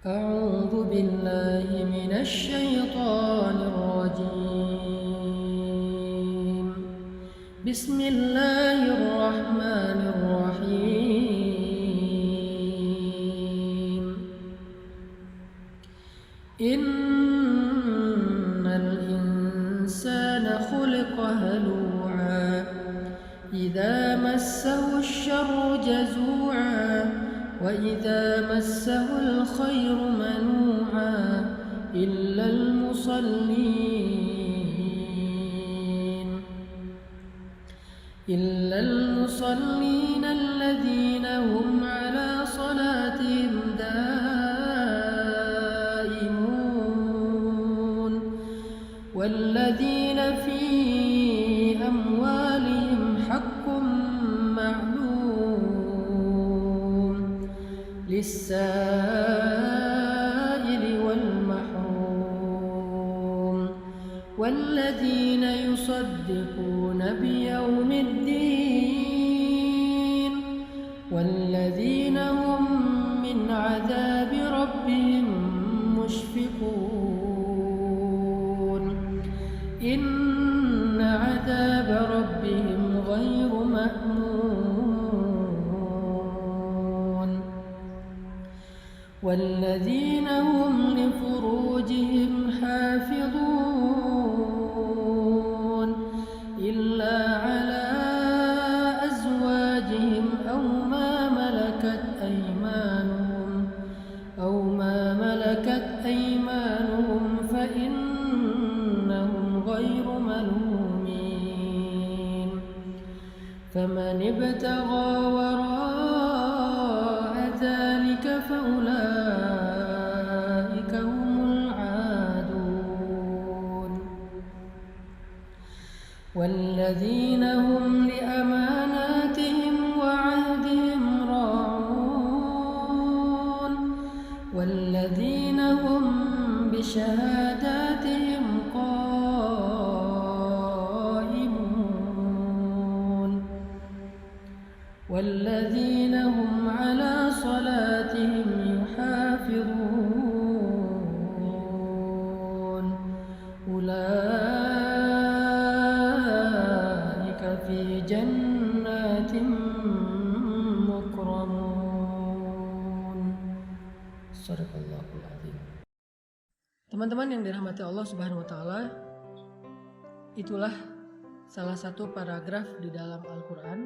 أعوذ بالله من الشيطان الرجيم. بسم الله الرحمن الرحيم. إن الإنسان خلق هلوعا إذا مسه الشر جزوعا وإذا مسه الخير منوعا إلا المصلين الذين هم على صلاتهم دائمون والذين في أموالهم حق معلوم للسائل والمحروم والذين يصدقون بيوم الدين والذين هم من عذاب ربهم مشفقون إن عذاب ربهم غير مأمون والذين هم لفروجهم حافظون إلا على أزواجهم أو ما ملكت أيمانهم فإنهم غير ملومين فمن ابتغى وراء ذلك فأولئك هم العادون والذين هم لأماناتهم وعهدهم راعون والذين هم بشهاداتهم قائمون والذين هم على صلاتهم يحافظون أولئك في جنات مكرمون. Sadaqallahul Azim. Teman-teman yang dirahmati Allah Subhanahu wa taala, itulah salah satu paragraf di dalam Al-Qur'an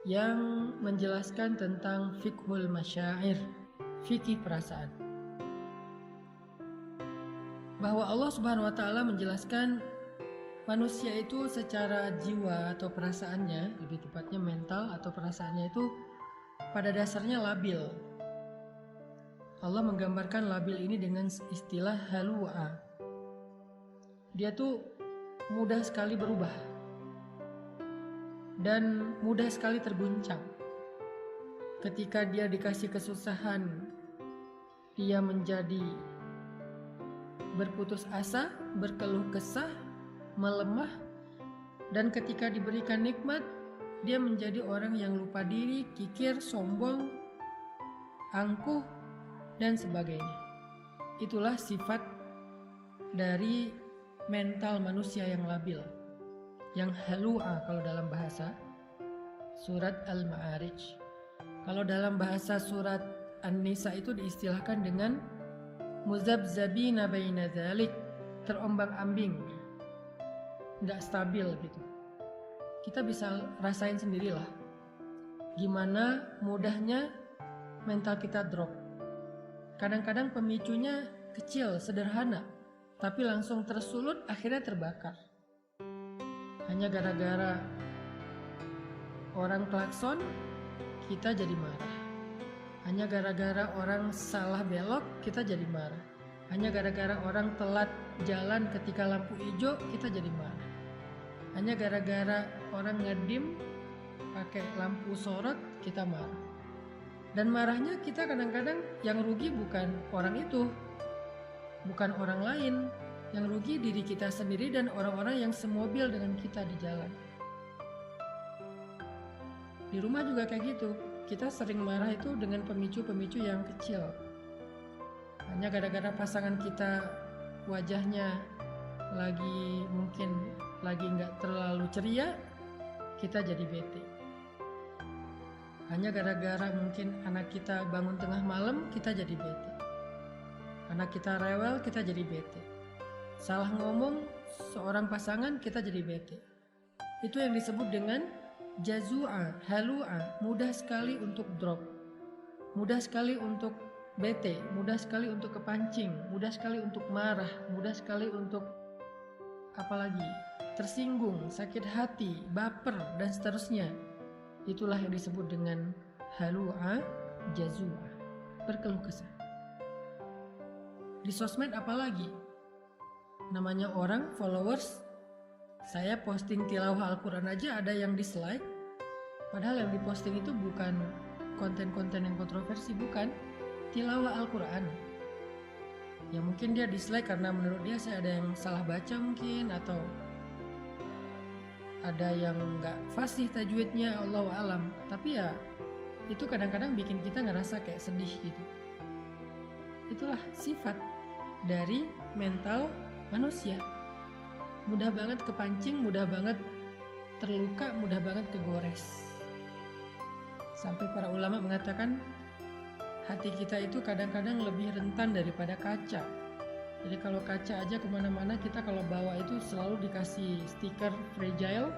yang menjelaskan tentang fiqhul masyair, fikih perasaan. Bahwa Allah Subhanahu wa taala menjelaskan manusia itu secara jiwa atau perasaannya, lebih tepatnya mental atau perasaannya itu pada dasarnya labil. Allah menggambarkan labil ini dengan istilah halua. Dia tuh mudah sekali berubah dan mudah sekali terguncang. Ketika dia dikasih kesusahan, dia menjadi berputus asa, berkeluh kesah, melemah, dan ketika diberikan nikmat, dia menjadi orang yang lupa diri, kikir, sombong, angkuh, dan sebagainya. Itulah sifat dari mental manusia yang labil, yang halua kalau dalam bahasa surat Al-Ma'arij. Kalau dalam bahasa surat An-Nisa itu diistilahkan dengan muzabzabina baina dzalik, terombang-ambing, nggak stabil gitu. Kita bisa rasain sendirilah gimana mudahnya mental kita drop. Kadang-kadang pemicunya kecil, sederhana, tapi langsung tersulut, akhirnya terbakar. Hanya gara-gara orang klakson, kita jadi marah. Hanya gara-gara orang salah belok, kita jadi marah. Hanya gara-gara orang telat jalan ketika lampu hijau, kita jadi marah. Hanya gara-gara orang ngedim pakai lampu sorot, kita marah. Dan marahnya kita kadang-kadang yang rugi bukan orang itu, bukan orang lain. Yang rugi diri kita sendiri dan orang-orang yang semobil dengan kita di jalan. Di rumah juga kayak gitu. Kita sering marah itu dengan pemicu-pemicu yang kecil. Hanya gara-gara pasangan kita wajahnya mungkin lagi nggak terlalu ceria, kita jadi bete. Hanya gara-gara mungkin anak kita bangun tengah malam, kita jadi bete. Anak kita rewel, kita jadi bete. Salah ngomong seorang pasangan, kita jadi bete. Itu yang disebut dengan jazua, halua, mudah sekali untuk drop, mudah sekali untuk bete, mudah sekali untuk kepancing, mudah sekali untuk marah, mudah sekali untuk apalagi tersinggung, sakit hati, baper, dan seterusnya. Itulah yang disebut dengan halua, jazua, berkeluh kesah. Di sosmed apalagi? Namanya orang, followers, saya posting tilawah Al-Quran aja ada yang dislike, padahal yang diposting itu bukan konten-konten yang kontroversi, bukan tilawah Al-Quran. Ya mungkin dia dislike karena menurut dia saya ada yang salah baca mungkin, atau ada yang gak fasih tajwidnya, Allahu alam. Tapi ya itu kadang-kadang bikin kita ngerasa kayak sedih gitu. Itulah sifat dari mental manusia. Mudah banget kepancing, mudah banget terluka, mudah banget kegores. Sampai para ulama mengatakan hati kita itu kadang-kadang lebih rentan daripada kaca. Jadi kalau kaca aja kemana-mana kita kalau bawa itu selalu dikasih stiker fragile.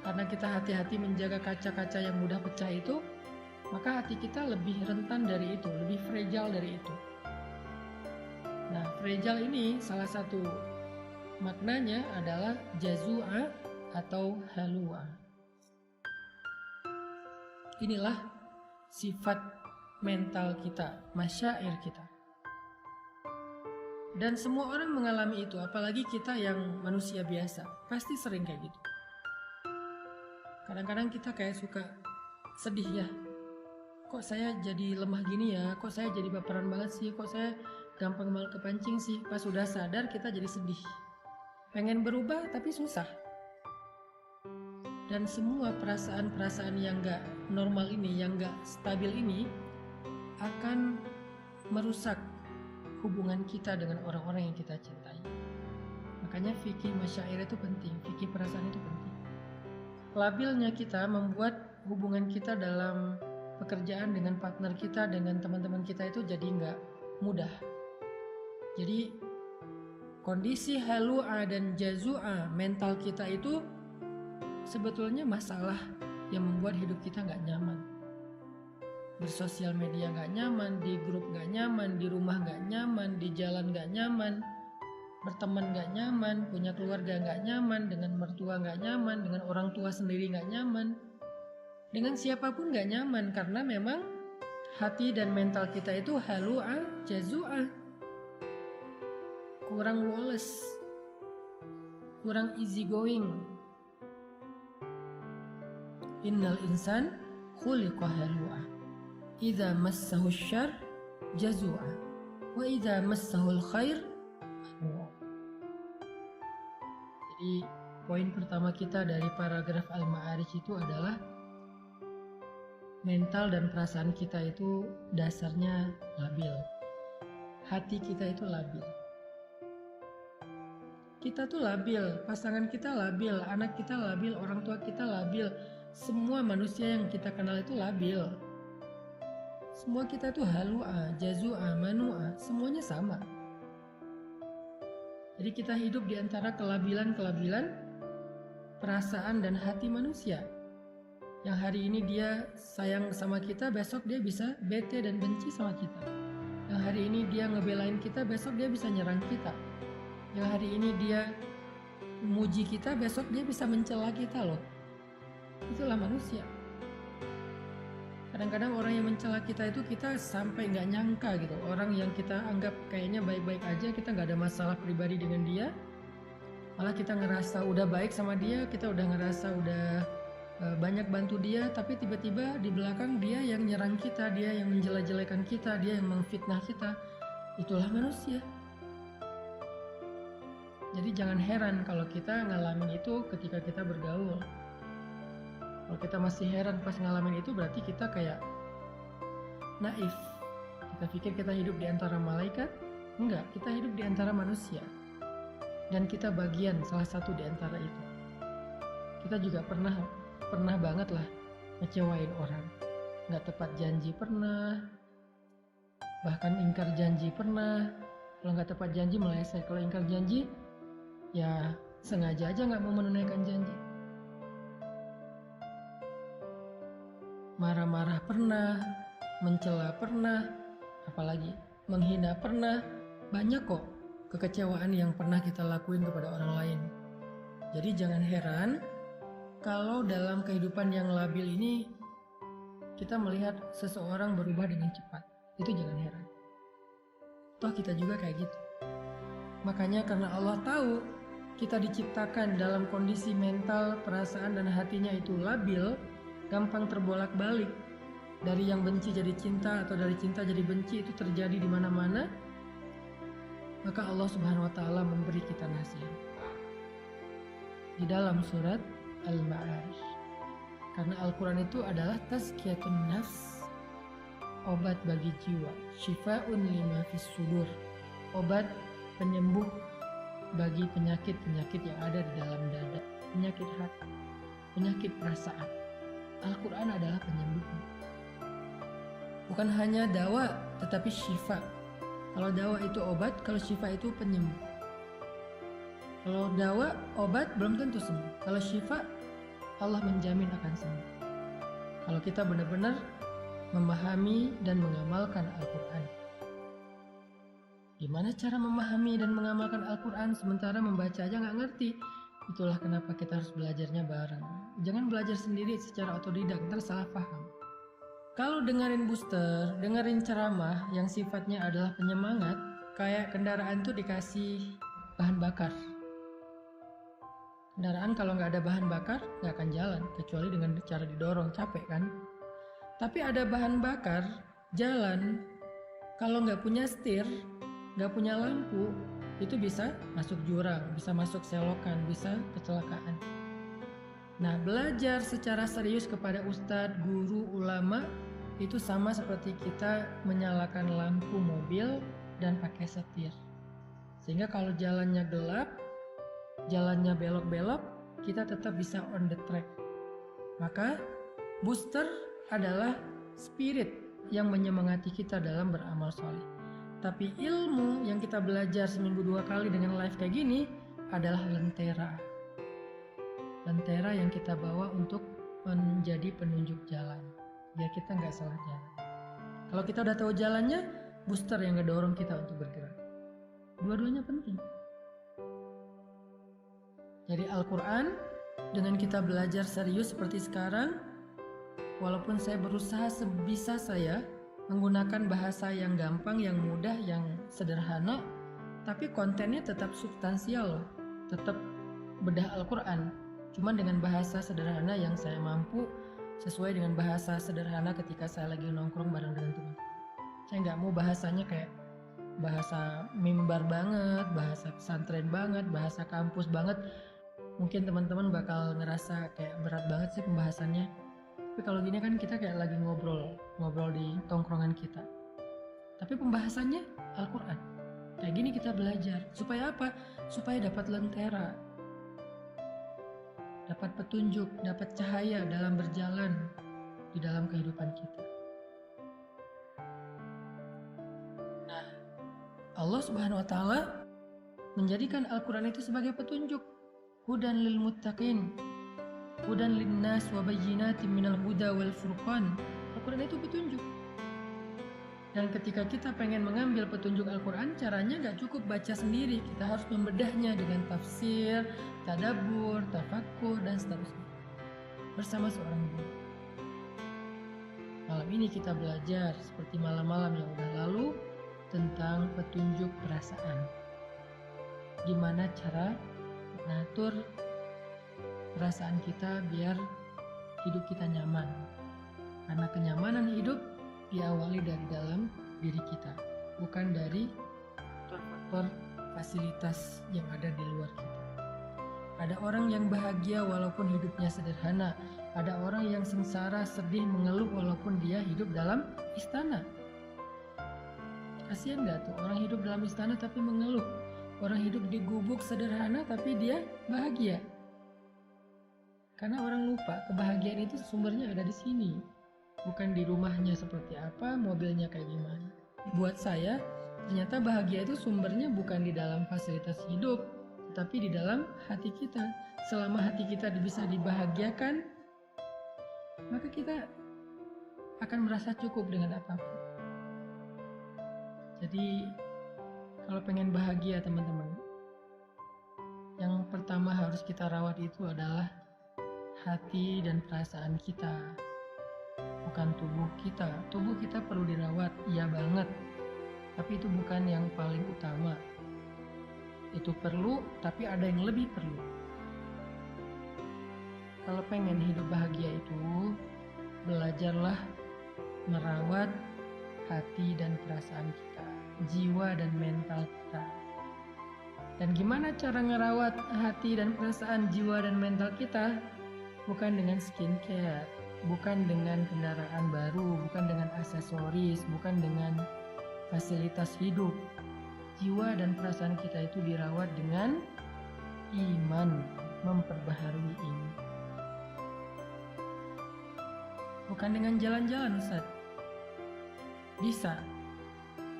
Karena kita hati-hati menjaga kaca-kaca yang mudah pecah itu, maka hati kita lebih rentan dari itu, lebih fragile dari itu. Nah, fragile ini salah satu maknanya adalah jazua atau halua. Inilah sifat mental kita, masyair kita. Dan semua orang mengalami itu, apalagi kita yang manusia biasa, pasti sering kayak gitu. Kadang-kadang kita kayak suka sedih ya, kok saya jadi lemah gini ya, kok saya jadi baperan banget sih, kok saya gampang malah kepancing sih. Pas sudah sadar kita jadi sedih, pengen berubah tapi susah. Dan semua perasaan-perasaan yang gak normal ini, yang gak stabil ini akan merusak hubungan kita dengan orang-orang yang kita cintai. Makanya fikih masyair itu penting, fikih perasaan itu penting. Labilnya kita membuat hubungan kita dalam pekerjaan dengan partner kita, dengan teman-teman kita itu jadi gak mudah. Jadi kondisi halua dan jazua mental kita itu sebetulnya masalah yang membuat hidup kita gak nyaman. Bersosial media gak nyaman, di grup gak nyaman, di rumah gak nyaman, di jalan gak nyaman, berteman gak nyaman, punya keluarga gak nyaman, dengan mertua gak nyaman, dengan orang tua sendiri gak nyaman, dengan siapapun gak nyaman, karena memang hati dan mental kita itu halua, jazua, kurang woles, kurang easy going. Innal insan khuliqa halua, idza massahu syarr jazua, wa idza massahu khair manua. Jadi poin pertama kita dari paragraf Al-Ma'arij itu adalah mental dan perasaan kita itu dasarnya labil. Hati kita itu labil. Kita tuh labil, pasangan kita labil, anak kita labil, orang tua kita labil. Semua manusia yang kita kenal itu labil. Semua kita itu halua, jazua, manua, semuanya sama. Jadi kita hidup di antara kelabilan-kelabilan perasaan dan hati manusia. Yang hari ini dia sayang sama kita, besok dia bisa bete dan benci sama kita. Yang hari ini dia ngebelain kita, besok dia bisa nyerang kita. Yang hari ini dia memuji kita, besok dia bisa mencela kita loh. Itulah manusia. Kadang-kadang orang yang mencela kita itu kita sampai nggak nyangka gitu. Orang yang kita anggap kayaknya baik-baik aja, kita nggak ada masalah pribadi dengan dia, malah kita ngerasa udah baik sama dia, kita udah ngerasa udah banyak bantu dia, tapi tiba-tiba di belakang dia yang nyerang kita, dia yang menjelek-jelekan kita, dia yang memfitnah kita. Itulah manusia. Jadi jangan heran kalau kita ngalamin itu ketika kita bergaul. Kalau kita masih heran pas ngalamin itu, berarti kita kayak naif, kita Kita pikir kita hidup di antara malaikat? Enggak, kita hidup di antara manusia. Dan kita bagian salah satu di antara itu. Kita juga pernah banget lah ngecewain orang. Nggak tepat janji pernah, bahkan ingkar janji pernah. Kalau nggak tepat janji meleset, kalau ingkar janji ya sengaja aja nggak mau menunaikan janji. Marah-marah pernah, mencela pernah, apalagi menghina pernah. Banyak kok kekecewaan yang pernah kita lakuin kepada orang lain. Jadi jangan heran kalau dalam kehidupan yang labil ini kita melihat seseorang berubah dengan cepat. Itu jangan heran. Toh kita juga kayak gitu. Makanya karena Allah tahu kita diciptakan dalam kondisi mental, perasaan dan hatinya itu labil, gampang terbolak-balik. Dari yang benci jadi cinta atau dari cinta jadi benci itu terjadi di mana-mana. Maka Allah Subhanahu wa taala memberi kita nasihat. Di dalam surat Al-Ma'arij. Karena Al-Quran itu adalah tazkiyatun nafs, obat bagi jiwa, syifa'un lima fis sudur, obat penyembuh bagi penyakit-penyakit yang ada di dalam dada, penyakit hati, penyakit perasaan. Al-Quran adalah penyembuhnya. Bukan hanya dawa, tetapi syifa. Kalau dawa itu obat, kalau syifa itu penyembuh. Kalau dawa, obat belum tentu sembuh. Kalau syifa, Allah menjamin akan sembuh. Kalau kita benar-benar memahami dan mengamalkan Al-Quran. Gimana cara memahami dan mengamalkan Al-Quran sementara membaca aja nggak ngerti? Itulah kenapa kita harus belajarnya bareng. Jangan belajar sendiri secara otodidak, ntar salah paham. Kalau dengerin booster, dengerin ceramah yang sifatnya adalah penyemangat, kayak kendaraan tuh dikasih bahan bakar. Kendaraan kalau nggak ada bahan bakar nggak akan jalan, kecuali dengan cara didorong, capek kan? Tapi ada bahan bakar, jalan. Kalau nggak punya setir, nggak punya lampu, itu bisa masuk jurang, bisa masuk selokan, bisa kecelakaan. Nah, belajar secara serius kepada ustadz, guru, ulama itu sama seperti kita menyalakan lampu mobil dan pakai setir. Sehingga kalau jalannya gelap, jalannya belok-belok, kita tetap bisa on the track. Maka booster adalah spirit yang menyemangati kita dalam beramal soleh. Tapi ilmu yang kita belajar seminggu 2 kali dengan live kayak gini adalah lentera. Lentera yang kita bawa untuk menjadi penunjuk jalan, biar kita nggak salah jalan. Kalau kita udah tahu jalannya, booster yang ngedorong kita untuk bergerak. Dua-duanya penting. Jadi Al-Quran, dengan kita belajar serius seperti sekarang, walaupun saya berusaha sebisa saya menggunakan bahasa yang gampang, yang mudah, yang sederhana, tapi kontennya tetap substansial loh, tetap bedah Al-Quran. Cuman dengan bahasa sederhana yang saya mampu, sesuai dengan bahasa sederhana ketika saya lagi nongkrong bareng dengan teman. Saya nggak mau bahasanya kayak bahasa mimbar banget, bahasa pesantren banget, bahasa kampus banget. Mungkin teman-teman bakal ngerasa kayak berat banget sih pembahasannya. Tapi kalau gini kan kita kayak lagi ngobrol di tongkrongan kita. Tapi pembahasannya Al-Quran. Kayak gini kita belajar. Supaya apa? Supaya dapat lentera, dapat petunjuk, dapat cahaya dalam berjalan di dalam kehidupan kita. Nah, Allah Subhanahu wa taala menjadikan Al-Quran itu sebagai petunjuk. Hudan lil muttaqin, hudan linnas wa bayyinatin minal huda wal furqan. Al-Quran itu petunjuk. Dan ketika kita pengen mengambil petunjuk Al-Quran, caranya gak cukup baca sendiri. Kita harus membedahnya dengan tafsir, tadabbur, tafakkur, dan seterusnya. Bersama seorang guru. Malam ini kita belajar seperti malam-malam yang udah lalu tentang petunjuk perasaan. Gimana cara mengatur perasaan kita biar hidup kita nyaman. Karena kenyamanan hidup diawali dari dalam diri kita, bukan dari faktor fasilitas yang ada di luar kita. Ada orang yang bahagia walaupun hidupnya sederhana. Ada orang yang sengsara, sedih, mengeluh walaupun dia hidup dalam istana. Kasihan nggak tuh orang hidup dalam istana tapi mengeluh, orang hidup di gubuk sederhana tapi dia bahagia. Karena orang lupa kebahagiaan itu sumbernya ada di sini, bukan di rumahnya seperti apa, mobilnya kayak gimana. Buat saya, ternyata bahagia itu sumbernya bukan di dalam fasilitas hidup, tetapi di dalam hati kita. Selama hati kita bisa dibahagiakan, maka kita akan merasa cukup dengan apapun. Jadi, kalau pengen bahagia teman-teman, yang pertama harus kita rawat itu adalah hati dan perasaan kita, bukan tubuh kita. Tubuh kita perlu dirawat, iya banget, tapi itu bukan yang paling utama. Itu perlu, tapi ada yang lebih perlu. Kalau pengen hidup bahagia itu, belajarlah merawat hati dan perasaan kita, jiwa dan mental kita. Dan gimana cara ngerawat hati dan perasaan, jiwa dan mental kita? Bukan dengan skincare, bukan dengan kendaraan baru, bukan dengan aksesoris, bukan dengan fasilitas hidup. Jiwa dan perasaan kita itu dirawat dengan iman, memperbaharui ini. Bukan dengan jalan-jalan, Ustaz. Bisa,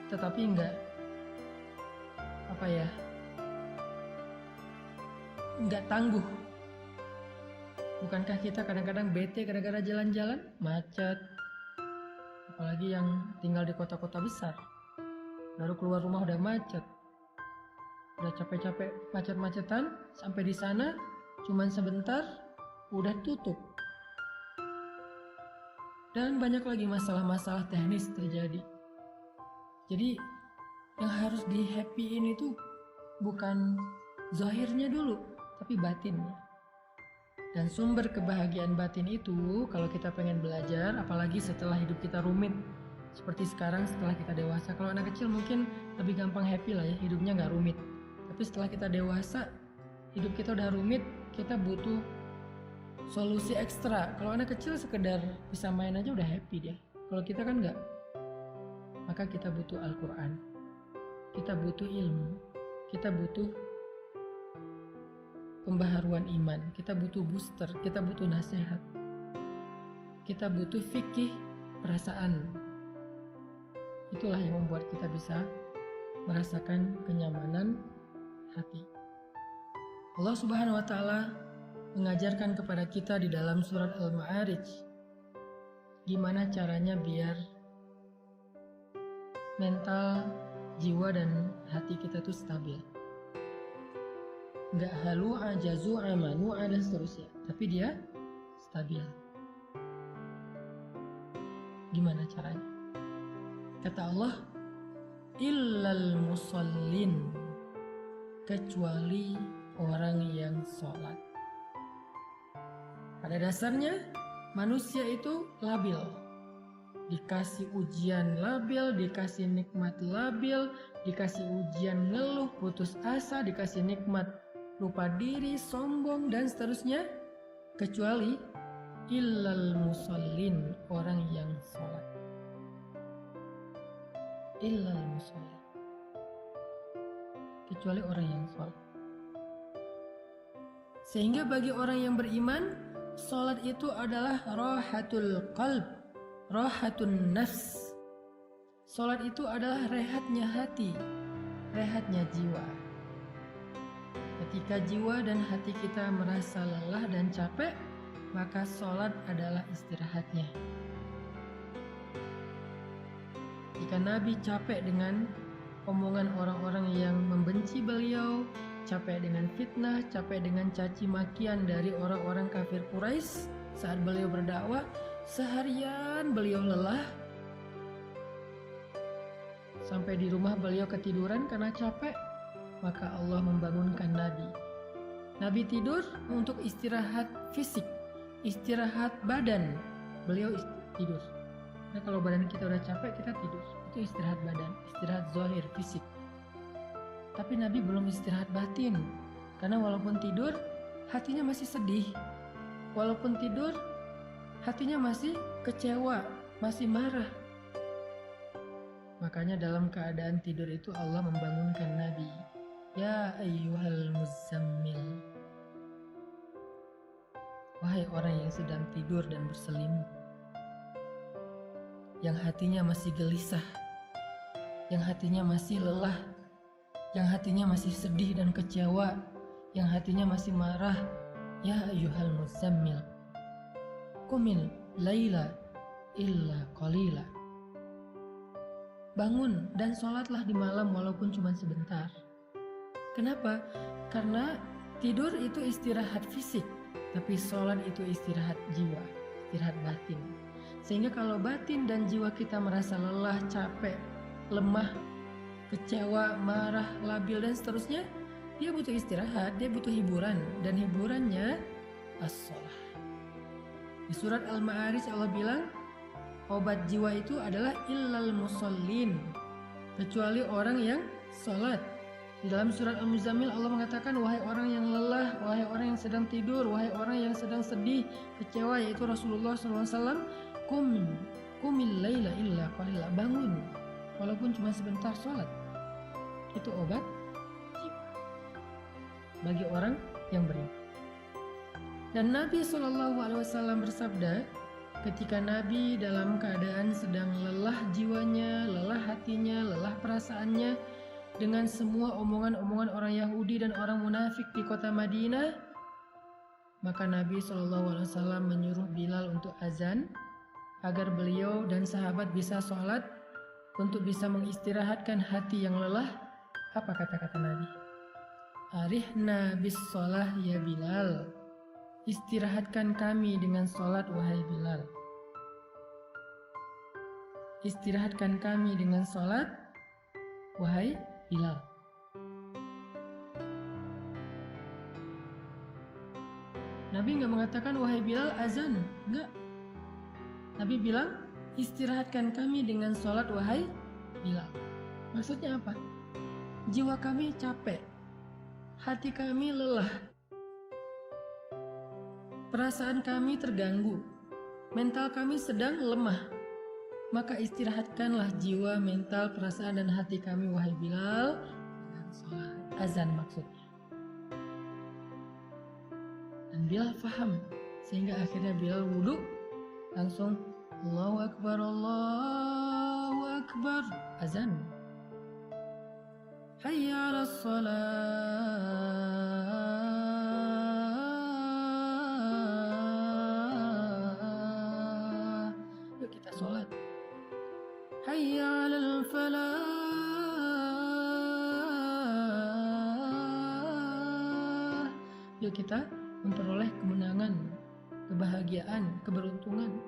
tetapi enggak tangguh. Bukankah kita kadang-kadang bete gara-gara jalan-jalan, macet, apalagi yang tinggal di kota-kota besar, baru keluar rumah udah macet, udah capek-capek macet-macetan, sampai di sana cuman sebentar udah tutup, dan banyak lagi masalah-masalah teknis terjadi. Jadi yang harus di happyin itu bukan zahirnya dulu, tapi batinnya. Dan sumber kebahagiaan batin itu kalau kita pengen belajar, apalagi setelah hidup kita rumit seperti sekarang setelah kita dewasa. Kalau anak kecil mungkin lebih gampang happy lah ya, hidupnya gak rumit. Tapi setelah kita dewasa, hidup kita udah rumit, kita butuh solusi ekstra. Kalau anak kecil sekedar bisa main aja udah happy dia. Kalau kita kan gak. Maka kita butuh Al-Quran, kita butuh ilmu, kita butuh pembaharuan iman, kita butuh booster, kita butuh nasihat, kita butuh fikih perasaan. Itulah yang membuat kita bisa merasakan kenyamanan hati. Allah Subhanahu wa Ta'ala mengajarkan kepada kita di dalam surat Al-Ma'arij gimana caranya biar mental, jiwa dan hati kita tuh stabil. Nggak halu, ajazu, amanu, dan seterusnya, tapi dia stabil. Gimana caranya? Kata Allah, illal musallin, kecuali orang yang sholat. Pada dasarnya manusia itu labil, dikasih ujian labil, dikasih nikmat labil, dikasih ujian ngeluh, putus asa, dikasih nikmat lupa diri, sombong, dan seterusnya, kecuali illal musallin, orang yang sholat. Illal musallin, kecuali orang yang sholat. Sehingga bagi orang yang beriman, sholat itu adalah rahatul qalb, rahatun nafs. Sholat itu adalah rehatnya hati, rehatnya jiwa. Ketika jiwa dan hati kita merasa lelah dan capek, maka sholat adalah istirahatnya. Jika Nabi capek dengan omongan orang-orang yang membenci beliau, capek dengan fitnah, capek dengan caci makian dari orang-orang kafir Quraisy saat beliau berdakwah, seharian beliau lelah, sampai di rumah beliau ketiduran karena capek, maka Allah membangunkan Nabi. Nabi tidur untuk istirahat fisik, istirahat badan. Beliau tidur. Nah, kalau badan kita udah capek, kita tidur. Itu istirahat badan, istirahat zahir, fisik. Tapi Nabi belum istirahat batin. Karena walaupun tidur, hatinya masih sedih. Walaupun tidur, hatinya masih kecewa, masih marah. Makanya dalam keadaan tidur itu Allah membangunkan Nabi. Ya ayyuhal muzammil. Wahai orang yang sedang tidur dan berselimut, yang hatinya masih gelisah, yang hatinya masih lelah, yang hatinya masih sedih dan kecewa, yang hatinya masih marah. Ya ayyuhal muzammil, qumil laila illa qalila. Bangun dan sholatlah di malam walaupun cuma sebentar. Kenapa? Karena tidur itu istirahat fisik, tapi sholat itu istirahat jiwa, istirahat batin. Sehingga kalau batin dan jiwa kita merasa lelah, capek, lemah, kecewa, marah, labil dan seterusnya, dia butuh istirahat, dia butuh hiburan, dan hiburannya as-sholah. Di surat Al-Ma'arij Allah bilang, obat jiwa itu adalah illal musallin, kecuali orang yang sholat. Di dalam surat Al-Muzammil Allah mengatakan, wahai orang yang lelah, wahai orang yang sedang tidur, wahai orang yang sedang sedih, kecewa, yaitu Rasulullah SAW, kumil laila illa qalila, bangun walaupun cuma sebentar sholat. Itu obat jiwa bagi orang yang beriman. Dan Nabi SAW bersabda, ketika Nabi dalam keadaan sedang lelah jiwanya, lelah hatinya, lelah perasaannya dengan semua omongan-omongan orang Yahudi dan orang munafik di kota Madinah, maka Nabi SAW menyuruh Bilal untuk azan agar beliau dan sahabat bisa sholat untuk bisa mengistirahatkan hati yang lelah. Apa kata-kata Nabi? Arihna bis sholah ya Bilal, istirahatkan kami dengan sholat wahai Bilal. Istirahatkan kami dengan sholat wahai Bilal. Nabi nggak mengatakan wahai Bilal azan, enggak. Nabi bilang istirahatkan kami dengan sholat wahai Bilal. Maksudnya apa? Jiwa kami capek, hati kami lelah, perasaan kami terganggu, mental kami sedang lemah. Maka istirahatkanlah jiwa, mental, perasaan dan hati kami wahai Bilal dengan sholat azan maksudnya. Dan Bilal faham, sehingga akhirnya Bilal wudhu langsung Allahu Akbar, Allahu Akbar, azan. Hayya 'alas shalah. Yuk kita sholat. Hayya 'alal falah. Yuk kita memperoleh kemenangan, kebahagiaan, keberuntungan.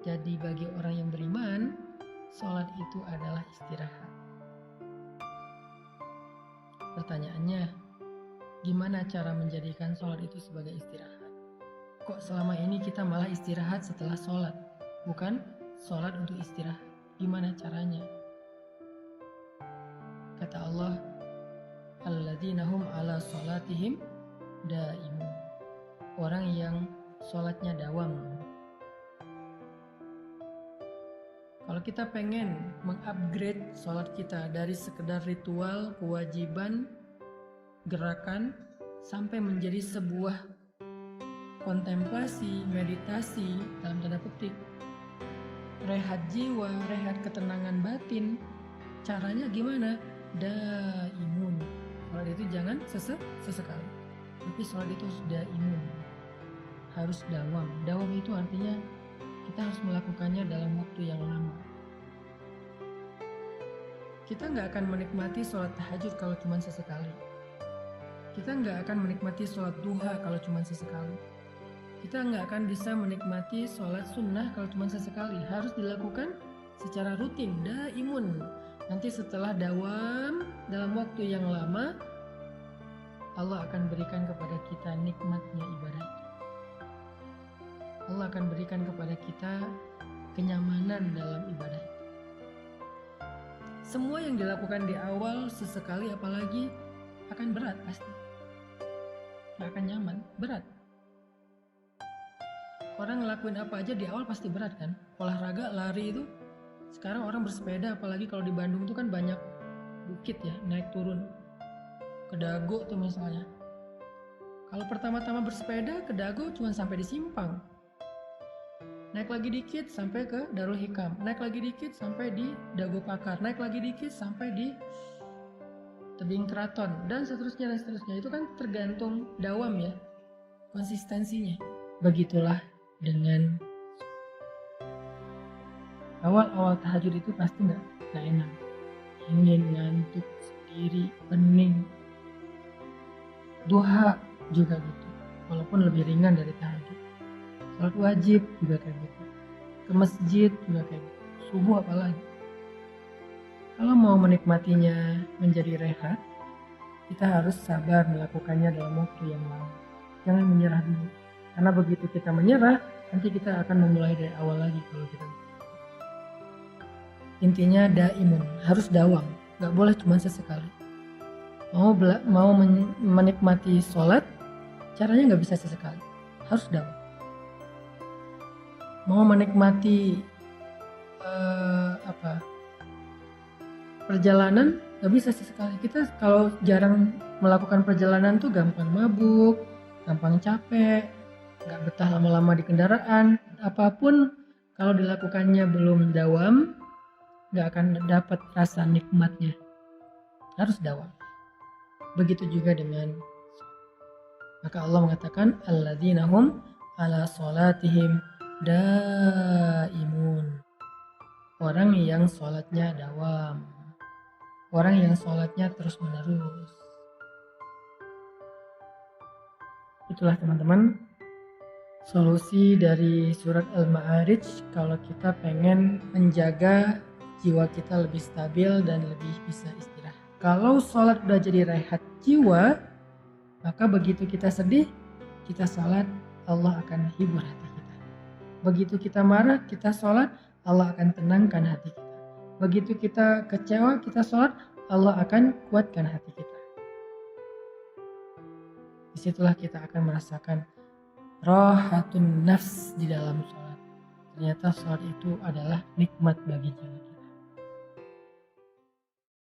Jadi bagi orang yang beriman, sholat itu adalah istirahat. Pertanyaannya, gimana cara menjadikan sholat itu sebagai istirahat? Kok selama ini kita malah istirahat setelah sholat, bukan sholat untuk istirahat? Gimana caranya? Kata Allah, alladzina hum ala sholatihim daimun, orang yang sholatnya dawam. Kalau kita pengen mengupgrade sholat kita dari sekedar ritual, kewajiban, gerakan, sampai menjadi sebuah kontemplasi, meditasi, dalam tanda petik, rehat jiwa, rehat ketenangan batin, caranya gimana? Daimun. Sholat itu jangan sesekali, tapi sholat itu harus daimun, harus dawam. Dawam itu artinya kita harus melakukannya dalam waktu yang lama. Kita nggak akan menikmati sholat tahajud kalau cuma sesekali. Kita nggak akan menikmati sholat duha kalau cuma sesekali. Kita nggak akan bisa menikmati sholat sunnah kalau cuma sesekali. Harus dilakukan secara rutin, daimun. Nanti setelah dawam dalam waktu yang lama, Allah akan berikan kepada kita nikmatnya ibadah. Allah akan berikan kepada kita kenyamanan dalam ibadah. Semua yang dilakukan di awal sesekali apalagi akan berat pasti. Gak akan nyaman, berat. Orang ngelakuin apa aja di awal pasti berat kan? Olahraga, lari itu Sekarang orang bersepeda, apalagi kalau di Bandung tuh kan banyak bukit ya, naik turun. Ke Dago tuh misalnya. Kalau pertama-tama bersepeda ke Dago cuma sampai di Simpang. Naik lagi dikit sampai ke Darul Hikam. Naik lagi dikit sampai di Dago Pakar. Naik lagi dikit sampai di Tebing Keraton. Dan seterusnya dan seterusnya. Itu kan tergantung dawam ya. Konsistensinya. Begitulah dengan awal-awal tahajud itu pasti nggak enak. Ingin ngantuk sendiri, pening. Duha juga gitu, walaupun lebih ringan dari tahajud. Salat wajib juga kayak gitu, ke masjid juga kayak gitu, subuh apalagi. Kalau mau menikmatinya menjadi rehat, kita harus sabar melakukannya dalam waktu yang lama. Jangan menyerah dulu, karena begitu kita menyerah, nanti kita akan memulai dari awal lagi kalau kita. Intinya daimun, harus dawam, gak boleh cuma sesekali. Mau menikmati sholat, caranya nggak bisa sesekali, harus dawam. Mau menikmati perjalanan, nggak bisa sesekali. Kita kalau jarang melakukan perjalanan tuh gampang mabuk, gampang capek, nggak betah lama-lama di kendaraan. Apapun kalau dilakukannya belum dawam, nggak akan dapat rasa nikmatnya. Harus dawam. Begitu juga dengan, maka Allah mengatakan alladzina hum ala sholatihim daimun. Orang yang sholatnya dawam, orang yang sholatnya terus menerus. Itulah teman-teman solusi dari surat Al-Ma'arij kalau kita pengen menjaga jiwa kita lebih stabil dan lebih bisa istirahat. Kalau sholat udah jadi rehat jiwa, maka begitu kita sedih, kita sholat, Allah akan hibur hati kita. Begitu kita marah, kita sholat, Allah akan tenangkan hati kita. Begitu kita kecewa, kita sholat, Allah akan kuatkan hati kita. Disitulah kita akan merasakan rahatun nafs di dalam sholat. Ternyata sholat itu adalah nikmat bagi jiwa.